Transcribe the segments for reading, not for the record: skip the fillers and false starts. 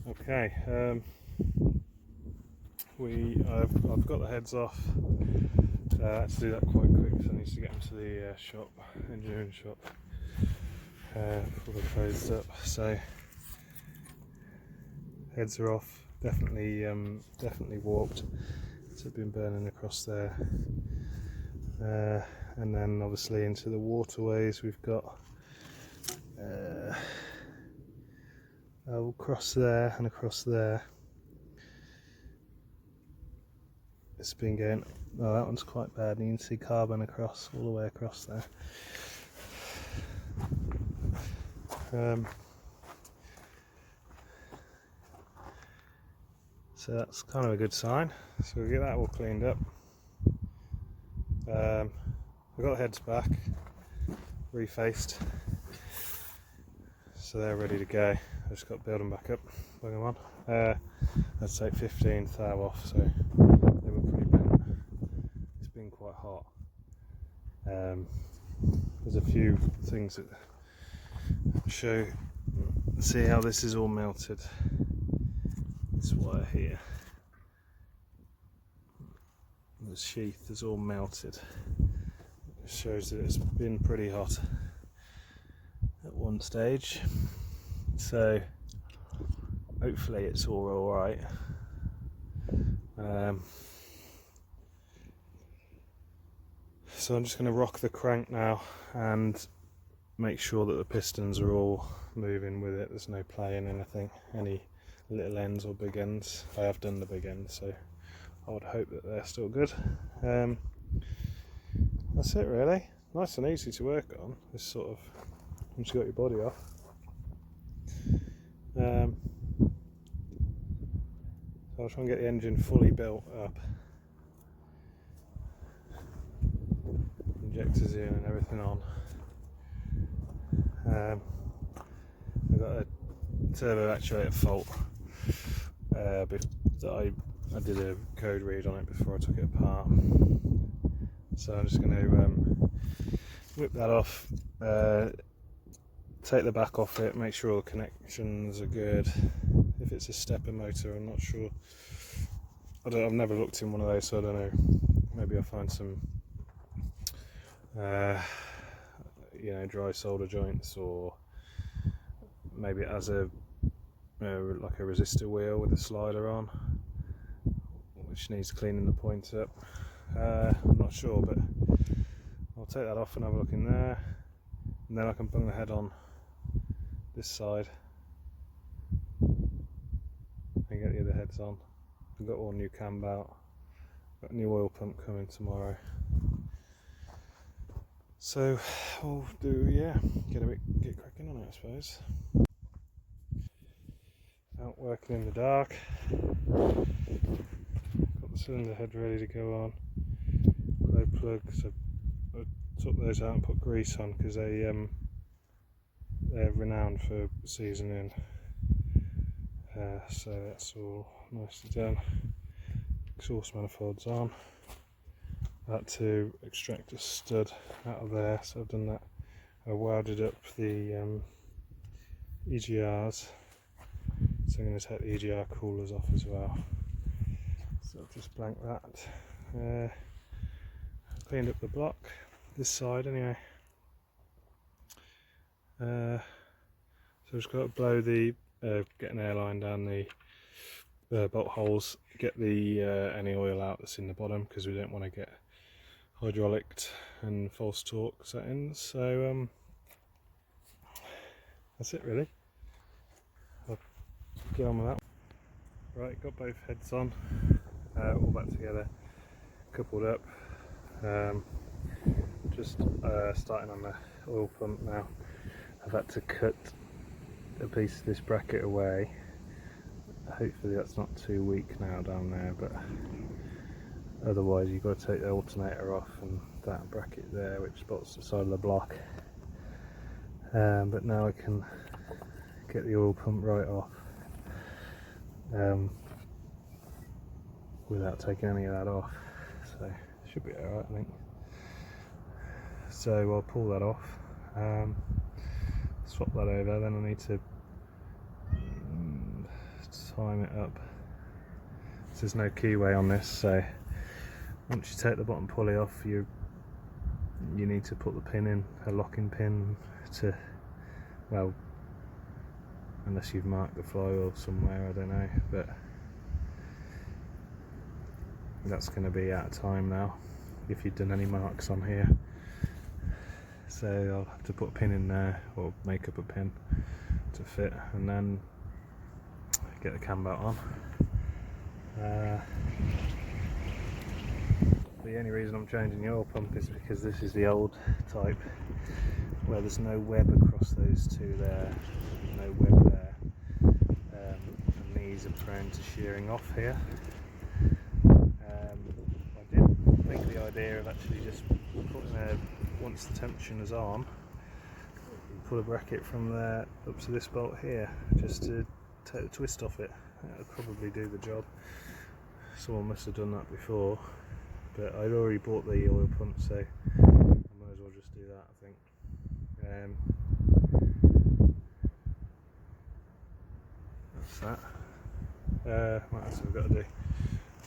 Okay, I've got the heads off. I had to do that quite quick, so I need to get them to the shop, engineering shop, before they're closed up. So heads are off. Definitely warped. So been burning across there, and then obviously into the waterways we've got across there and across there. It's been going. Oh, that one's quite bad. You can see carbon across all the way across there. So that's kind of a good sign. So we'll get that all cleaned up. We've got the heads back, refaced, so they're ready to go. I've just got to build them back up, bring them on. I'd take 15 thou off, so they were pretty bent. It's been quite hot. There's a few things that show, see how this is all melted. This wire here, the sheath is all melted. It shows that it's been pretty hot at one stage, so hopefully it's all alright. So I'm just going to rock the crank now and make sure that the pistons are all moving with it. There's no play in anything, any little ends or big ends. I have done the big ends, so I would hope that they're still good. That's it really. Nice and easy to work on. This sort of, once you got your body off. So I'll try and get the engine fully built up. Injectors in and everything on. I've got a turbo actuator fault that I did a code read on it before I took it apart. So I'm just going to whip that off, take the back off it, make sure all the connections are good. If it's a stepper motor, I'm not sure. I've never looked in one of those, so I don't know. Maybe I'll find some dry solder joints, or maybe it has a like a resistor wheel with a slider on, which needs cleaning the point up. I'm not sure, but I'll take that off and have a look in there, and then I can bung the head on this side and get the other heads on. We've got all new cam out, got a new oil pump coming tomorrow. So we'll get cracking on it, I suppose. Out working in the dark. Got the cylinder head ready to go on. Low plugs. I took those out and put grease on because they're renowned for seasoning. So that's all nicely done. Exhaust manifolds on. I had to extract a stud out of there, so I've done that. I welded up the EGRs, so I'm going to take the EGR coolers off as well. So I've just blanked that. Cleaned up the block, this side anyway. So I've just got to blow the, get an airline down the bolt holes, get the any oil out that's in the bottom, because we don't want to get hydraulic and false torque settings. So that's it really. I'll get on with that. Right, got both heads on, all back together, coupled up. Just starting on the oil pump now. I've had to cut a piece of this bracket away. Hopefully that's not too weak now down there, but otherwise you've got to take the alternator off and that bracket there, which spots the side of the block. But now I can get the oil pump right off without taking any of that off, so it should be alright, I think. So I'll pull that off, swap that over, then I need to time it up. So there's no keyway on this, so once you take the bottom pulley off, you need to put the pin in, a locking pin to, well, unless you've marked the flywheel somewhere, I don't know, but that's going to be out of time now if you've done any marks on here. So I'll have to put a pin in there, or make up a pin to fit, and then get the cam belt on. The only reason I'm changing the oil pump is because this is the old type where there's no web across those two there, no web there, and these are prone to shearing off here. I did think the idea of actually just putting once the tension is on, you pull a bracket from there up to this bolt here, just to take the twist off it. That would probably do the job. Someone must have done that before, but I'd already bought the oil pump, so I might as well just do that, I think. That's that. What else have we got to do?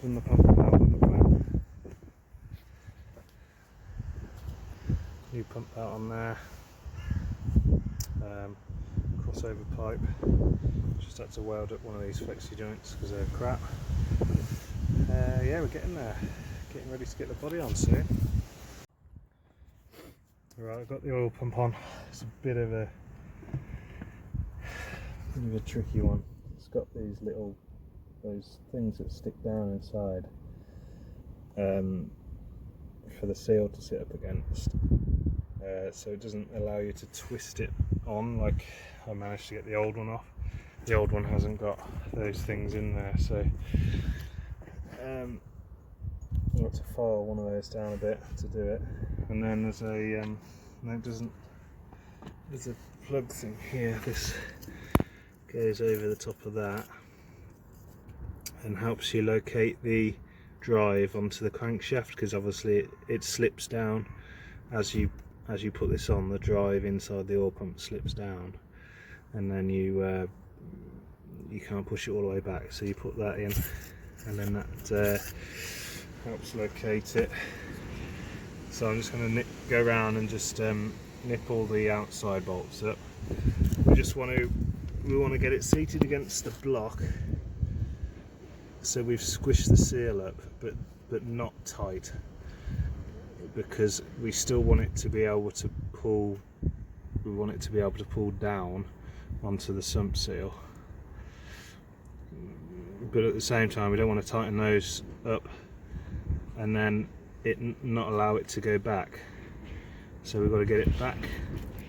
Done the pump out at the moment. New pump out on there. Crossover pipe. Just had to weld up one of these flexi joints because they're crap. Yeah, we're getting there. Getting ready to get the body on soon. Right, I've got the oil pump on. It's a bit of a tricky one. It's got these those things that stick down inside for the seal to sit up against. So it doesn't allow you to twist it on like I managed to get the old one off. The old one hasn't got those things in there, so I've got to file one of those down a bit to do it. And then there's there's a plug thing here. This goes over the top of that and helps you locate the drive onto the crankshaft, because obviously it slips down as you put this on. The drive inside the oil pump slips down, and then you can't push it all the way back, so you put that in, and then that helps locate it. So I'm just going to go around and just nip all the outside bolts up. We want to get it seated against the block, so we've squished the seal up, but not tight, because we still want it to be able to pull. We want it to be able to pull down onto the sump seal, but at the same time we don't want to tighten those up and then not allow it to go back. So we've got to get it back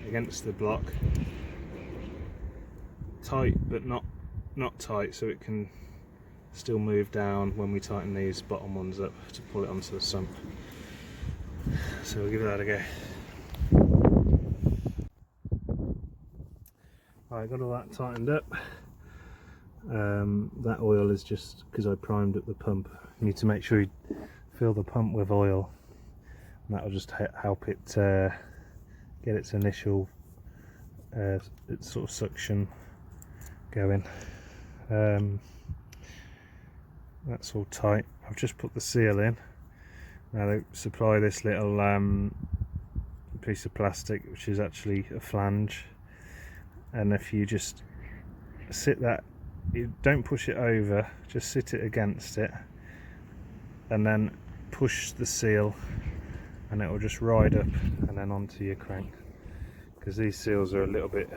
against the block, tight but not tight, so it can still move down when we tighten these bottom ones up to pull it onto the sump. So we'll give that a go. Alright, got all that tightened up. That oil is just because I primed up the pump. You need to make sure you fill the pump with oil, and that will just help it get its initial its sort of suction going. That's all tight. I've just put the seal in. Now they supply this little piece of plastic, which is actually a flange, and if you just sit that, you don't push it over, just sit it against it and then push the seal, and it will just ride up and then onto your crank, because these seals are a little bit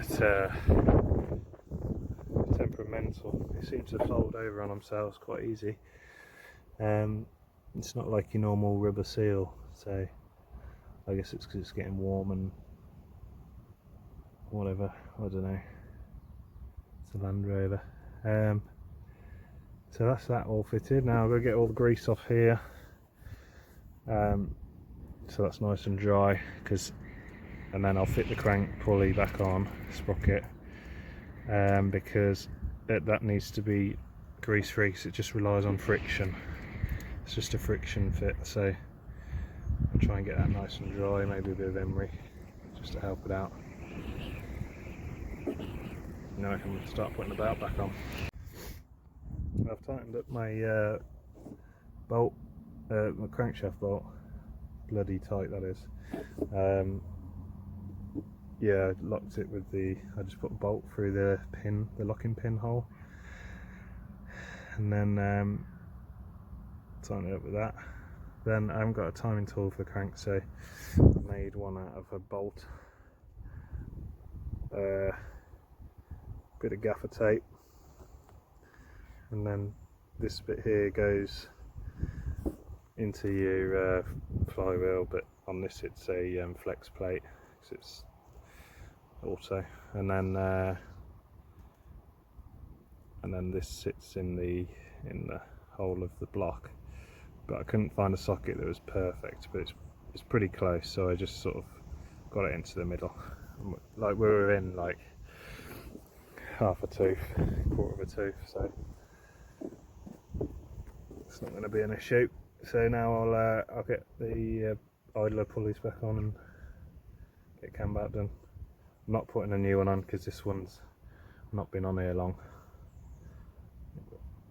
temperamental. They seem to fold over on themselves quite easy. It's not like your normal rubber seal, so I guess it's because it's getting warm and whatever, I don't know. It's a Land Rover. So that's that all fitted. Now I'm going to get all the grease off here, so that's nice and dry, and then I'll fit the crank pulley back on, sprocket, because that needs to be grease free, because it just relies on friction. It's just a friction fit, so I'll try and get that nice and dry, maybe a bit of emery just to help it out. Now I can start putting the belt back on. I've tightened up my bolt, my crankshaft bolt, bloody tight that is. Yeah, I locked it with I just put a bolt through the locking pin hole, and then tighten it up with that. Then I haven't got a timing tool for the crank, so I made one out of a bolt, bit of gaffer tape, and then this bit here goes into your flywheel, but on this it's a flex plate because it's auto, and then this sits in the hole of the block. But I couldn't find a socket that was perfect, but it's pretty close, so I just sort of got it into the middle. Like we were in like half a tooth, quarter of a tooth, so it's not going to be an issue. So now I'll get the idler pulleys back on and get cam back done. I'm not putting a new one on because this one's not been on here long.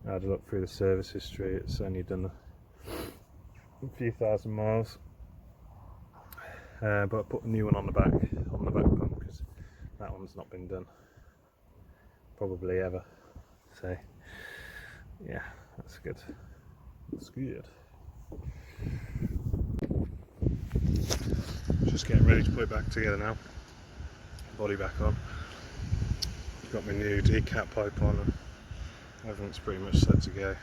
I had a look through the service history, it's only done a few thousand miles, but I put a new one on the back pump because that one's not been done probably ever. So yeah, that's good. That's good. Just getting ready to put it back together now. Body back on. Got my new decap pipe on and everything's pretty much set to go.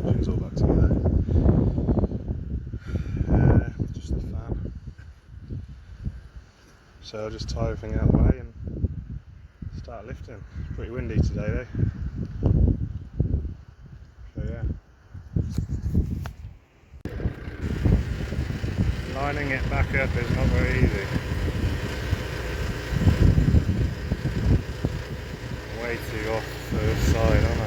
Engine's all back together. Just the fan. So I'll just tie everything out of the way and start lifting. It's pretty windy today though. So yeah. Lining it back up is not very easy. Way too off to the side, aren't I?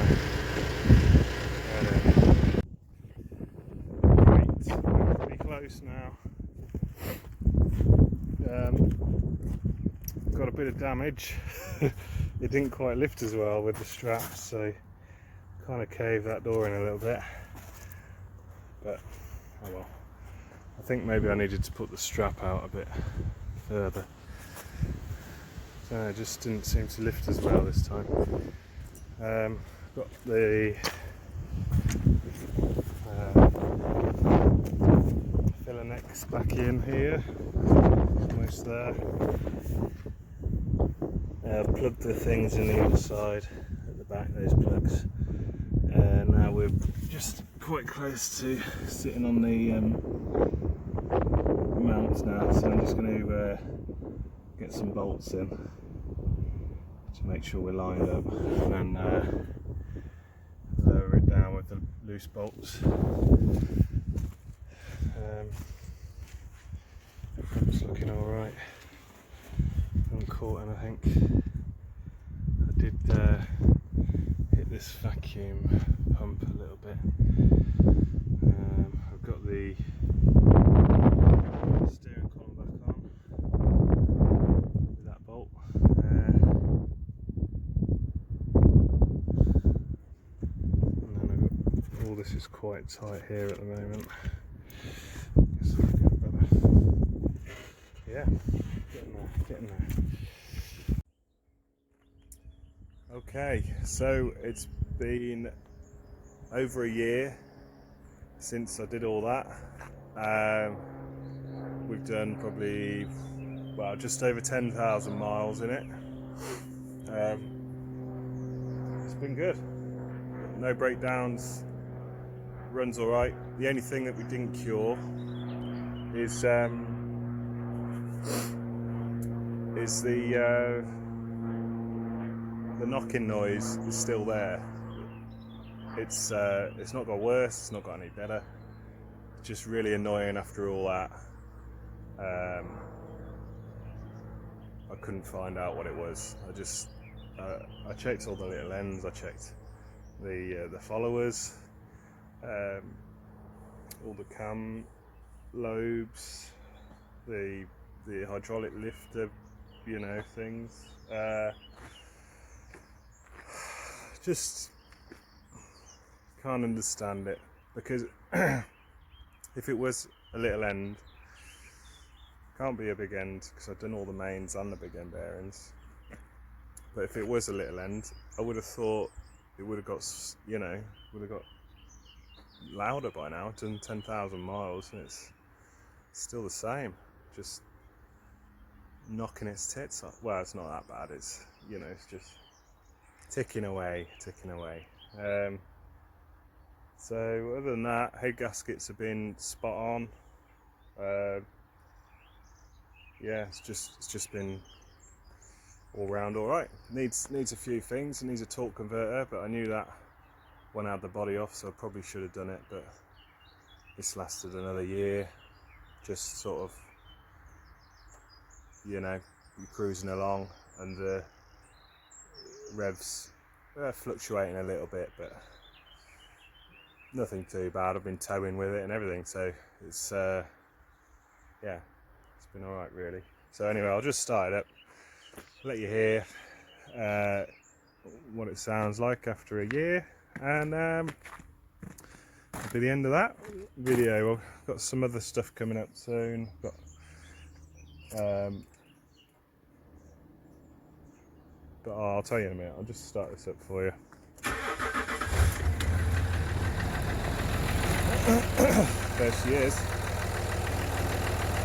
Right, pretty close now. Got a bit of damage. It didn't quite lift as well with the straps, so kind of caved that door in a little bit. But oh well. I think maybe I needed to put the strap out a bit further. So it just didn't seem to lift as well this time. Got the filler necks back in here, almost there. Plugged the things in the other side at the back, those plugs. And now we're just quite close to sitting on the mounts now, so I'm just going to get some bolts in to make sure we're lined up, and then lower it down with the loose bolts. It's looking alright. Haven't caught anything. I did hit this vacuum pump a little bit. I've got the steering column back on with that bolt. And then I've got all this is quite tight here at the moment. Guess I'll get better. Yeah, getting there. Okay, so it's been over a year since I did all that. We've done probably, well, just over 10,000 miles in it. It's been good. No breakdowns, runs alright. The only thing that we didn't cure is the knocking noise is still there. It's not got worse, it's not got any better. It's just really annoying after all that. I couldn't find out what it was. I checked all the little ends. I checked the followers, all the cam lobes, the hydraulic lifter, things. just can't understand it, because if it was a little end, can't be a big end because I've done all the mains and the big end bearings. But if it was a little end, I would have thought it would have got, you know, would have got louder by now. It's done 10,000 miles and it's still the same, just knocking its tits off. Well, it's not that bad. It's, you know, it's just ticking away. So other than that, head gaskets have been spot on. Yeah, it's just been all round all right. Needs a few things. It needs a torque converter, but I knew that when I had the body off, so I probably should have done it. But this lasted another year, just sort of, you know, you're cruising along and the revs are fluctuating a little bit, but nothing too bad. I've been towing with it and everything, so it's yeah, it's been all right really. So anyway, I'll just start it up, let you hear what it sounds like after a year, and that'll be the end of that video. I've got some other stuff coming up soon. Got but I'll tell you in a minute. I'll just start this up for you. There she is.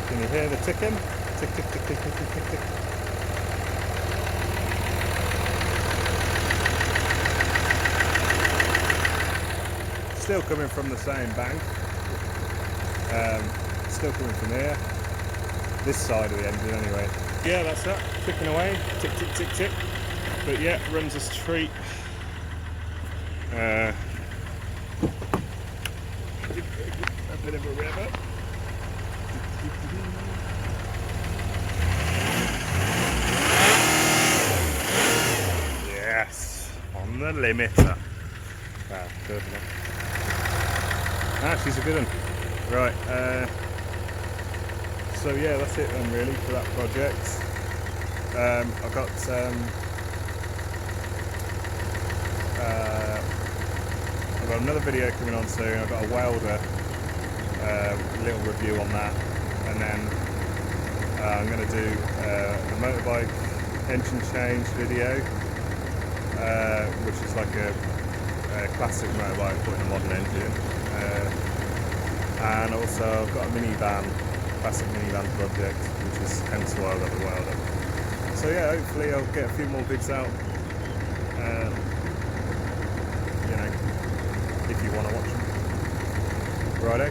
Can you hear the ticking? Tick, tick, tick, tick, tick, tick, tick. Still coming from the same bank. Still coming from here. This side of the engine anyway. Yeah, that's that. Ticking away. Tick, tick, tick, tick. But yeah, runs as treat. A bit of a river. Yes, on the limiter. Wow, good one. Ah, she's a good one. Right, so yeah, that's it then really for that project. I've got another video coming on soon. I've got a welder little review on that, and then I'm going to do a motorbike engine change video, which is like a classic motorbike put in a modern engine, and also I've got a minivan, classic minivan project, which is hence why I've got the welder. So yeah, hopefully I'll get a few more vids out, you know, if you want to watch them. Righto.